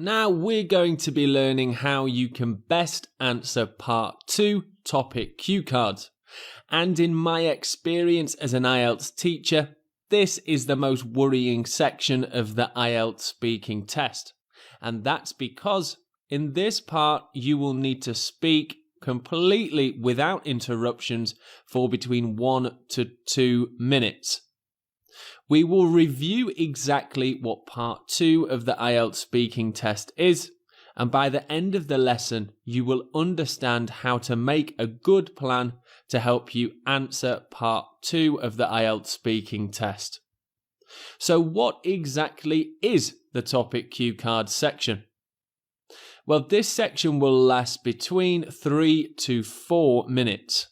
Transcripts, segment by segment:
Now we're going to be learning how you can best answer Part 2 topic cue cards. And in my experience as an IELTS teacher, this is the most worrying section of the IELTS speaking test. And that's because in this part you will need to speak completely without interruptions for between 1 to 2 minutes. We will review exactly what part 2 of the IELTS speaking test is, and by the end of the lesson, you will understand how to make a good plan to help you answer part 2 of the IELTS speaking test. So what exactly is the topic cue card section? Well, this section will last between 3 to 4 minutes.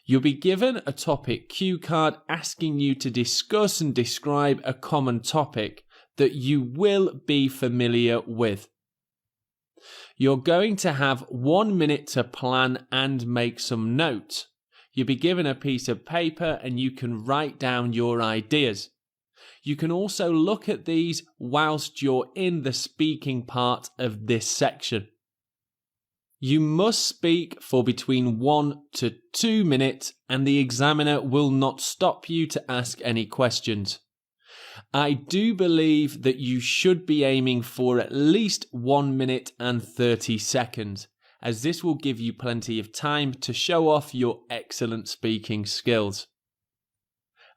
You'll be given a topic cue card asking you to discuss and describe a common topic that you will be familiar with. You're going to have 1 minute to plan and make some notes. You'll be given a piece of paper and you can write down your ideas. You can also look at these whilst you're in the speaking part of this section. You must speak for between 1 to 2 minutes and the examiner will not stop you to ask any questions. I do believe that you should be aiming for at least 1 minute and 30 seconds, as this will give you plenty of time to show off your excellent speaking skills.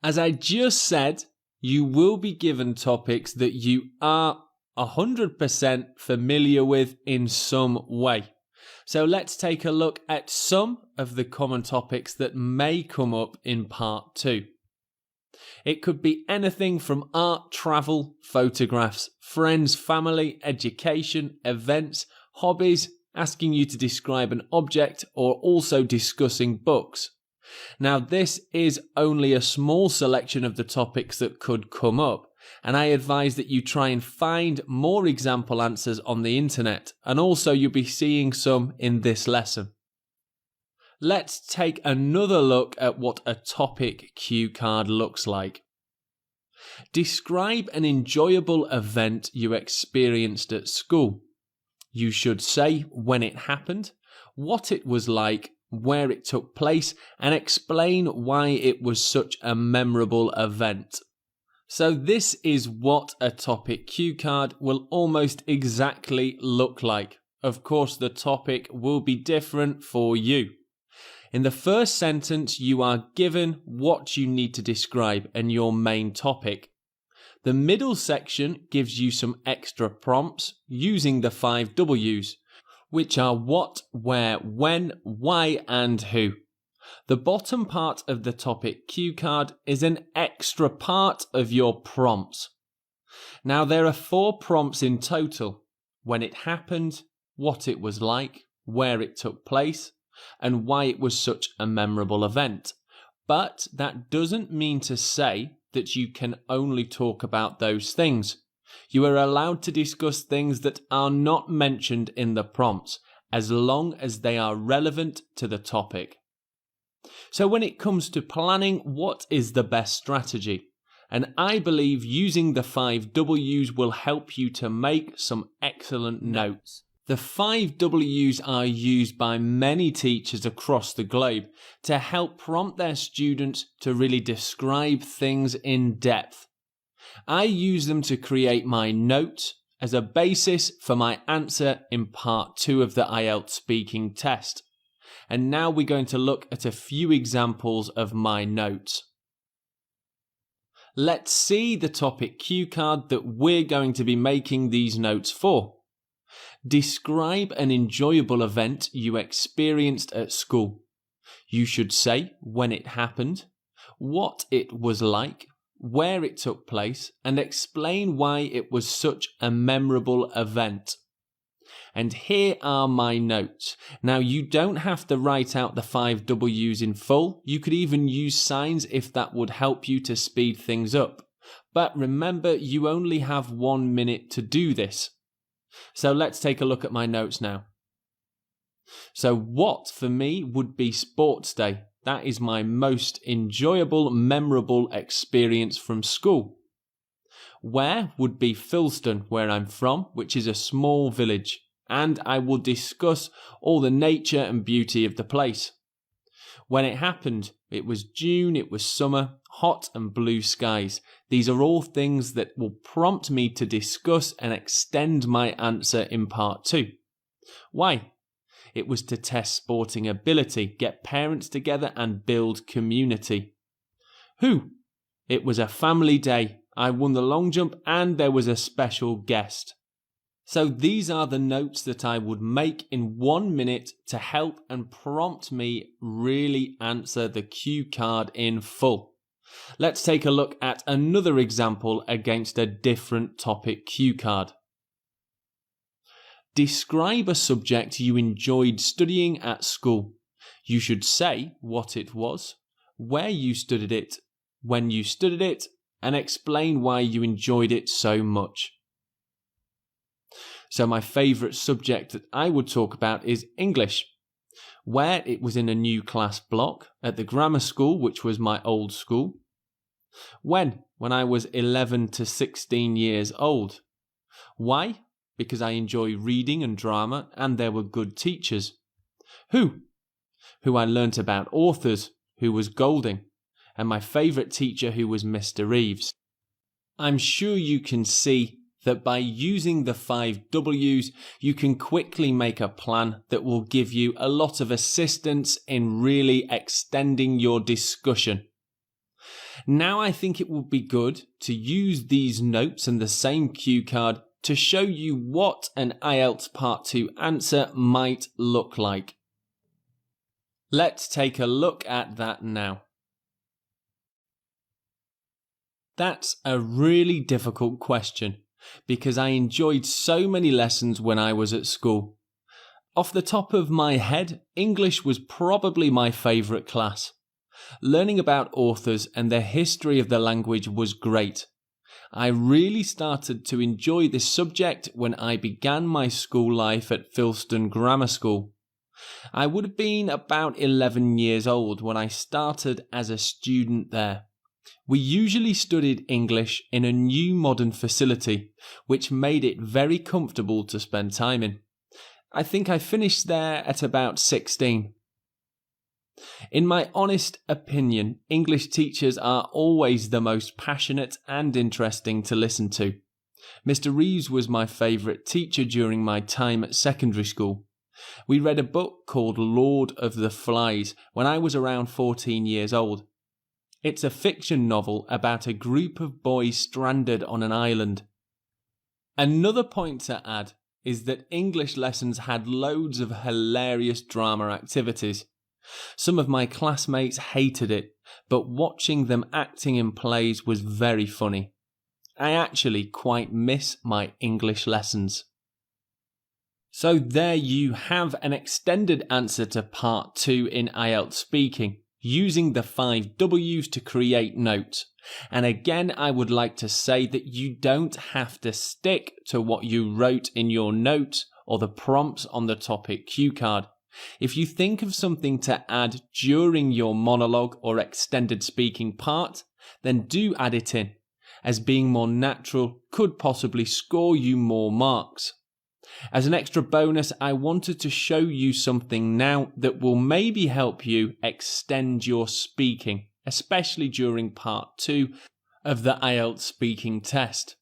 As I just said, you will be given topics that you are 100% familiar with in some way. So let's take a look at some of the common topics that may come up in part 2. It could be anything from art, travel, photographs, friends, family, education, events, hobbies, asking you to describe an object, or also discussing books. Now, this is only a small selection of the topics that could come up, and I advise that you try and find more example answers on the internet, and also you'll be seeing some in this lesson. Let's take another look at what a topic cue card looks like. Describe an enjoyable event you experienced at school. You should say when it happened, what it was like, where it took place, and explain why it was such a memorable event. So this is what a topic cue card will almost exactly look like. Of course, the topic will be different for you. In the first sentence, you are given what you need to describe and your main topic. The middle section gives you some extra prompts using the 5 W's, which are what, where, when, why, and who. The bottom part of the topic cue card is an extra part of your prompts. Now, there are 4 prompts in total: when it happened, what it was like, where it took place, and why it was such a memorable event. But that doesn't mean to say that you can only talk about those things. You are allowed to discuss things that are not mentioned in the prompts, as long as they are relevant to the topic. So when it comes to planning, what is the best strategy? And I believe using the 5 W's will help you to make some excellent notes. The 5 W's are used by many teachers across the globe to help prompt their students to really describe things in depth. I use them to create my notes as a basis for my answer in part 2 of the IELTS speaking test. And now we're going to look at a few examples of my notes. Let's see the topic cue card that we're going to be making these notes for. Describe an enjoyable event you experienced at school. You should say when it happened, what it was like, where it took place, and explain why it was such a memorable event. And here are my notes. Now, you don't have to write out the 5 W's in full. You could even use signs if that would help you to speed things up. But remember, you only have 1 minute to do this. So let's take a look at my notes now. So what for me would be sports day? That is my most enjoyable, memorable experience from school. Where would be Filston, where I'm from, which is a small village, and I will discuss all the nature and beauty of the place. When it happened, it was June, it was summer, hot and blue skies. These are all things that will prompt me to discuss and extend my answer in part 2. Why? It was to test sporting ability, get parents together and build community. Who? It was a family day. I won the long jump and there was a special guest. So these are the notes that I would make in 1 minute to help and prompt me really answer the cue card in full. Let's take a look at another example against a different topic cue card. Describe a subject you enjoyed studying at school. You should say what it was, where you studied it, when you studied it, and explain why you enjoyed it so much. So my favourite subject that I would talk about is English. Where it was in a new class block at the grammar school, which was my old school. When I was 11 to 16 years old. Why? Because I enjoy reading and drama and there were good teachers. Who I learnt about authors, who was Golding, and my favourite teacher who was Mr. Reeves. I'm sure you can see that by using the 5 W's, you can quickly make a plan that will give you a lot of assistance in really extending your discussion. Now I think it would be good to use these notes and the same cue card to show you what an IELTS Part 2 answer might look like. Let's take a look at that now. That's a really difficult question because I enjoyed so many lessons when I was at school. Off the top of my head, English was probably my favourite class. Learning about authors and the history of the language was great. I really started to enjoy this subject when I began my school life at Filston Grammar School. I would have been about 11 years old when I started as a student there. We usually studied English in a new modern facility, which made it very comfortable to spend time in. I think I finished there at about 16. In my honest opinion, English teachers are always the most passionate and interesting to listen to. Mr. Reeves was my favourite teacher during my time at secondary school. We read a book called Lord of the Flies when I was around 14 years old. It's a fiction novel about a group of boys stranded on an island. Another point to add is that English lessons had loads of hilarious drama activities. Some of my classmates hated it, but watching them acting in plays was very funny. I actually quite miss my English lessons. So there you have an extended answer to part 2 in IELTS speaking, using the 5 W's to create notes. And again, I would like to say that you don't have to stick to what you wrote in your notes or the prompts on the topic cue card. If you think of something to add during your monologue or extended speaking part, then do add it in, as being more natural could possibly score you more marks. As an extra bonus, I wanted to show you something now that will maybe help you extend your speaking, especially during part 2 of the IELTS speaking test.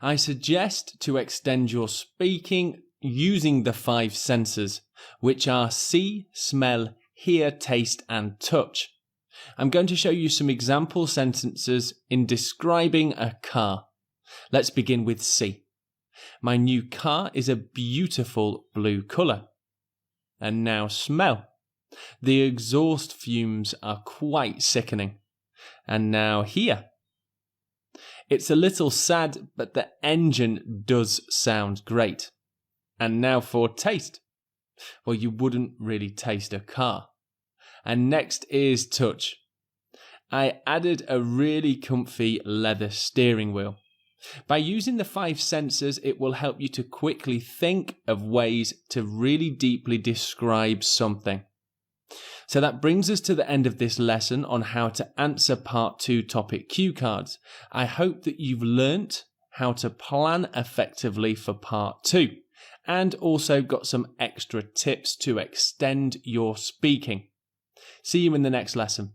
I suggest to extend your speaking using the 5 senses, which are see, smell, hear, taste and touch. I'm going to show you some example sentences in describing a car. Let's begin with see. My new car is a beautiful blue colour. And now smell. The exhaust fumes are quite sickening. And now hear. It's a little sad, but the engine does sound great. And now for taste. Well, you wouldn't really taste a car. And next is touch. I added a really comfy leather steering wheel. By using the 5 senses, it will help you to quickly think of ways to really deeply describe something. So that brings us to the end of this lesson on how to answer Part 2 topic cue cards. I hope that you've learnt how to plan effectively for Part 2 and also got some extra tips to extend your speaking. See you in the next lesson.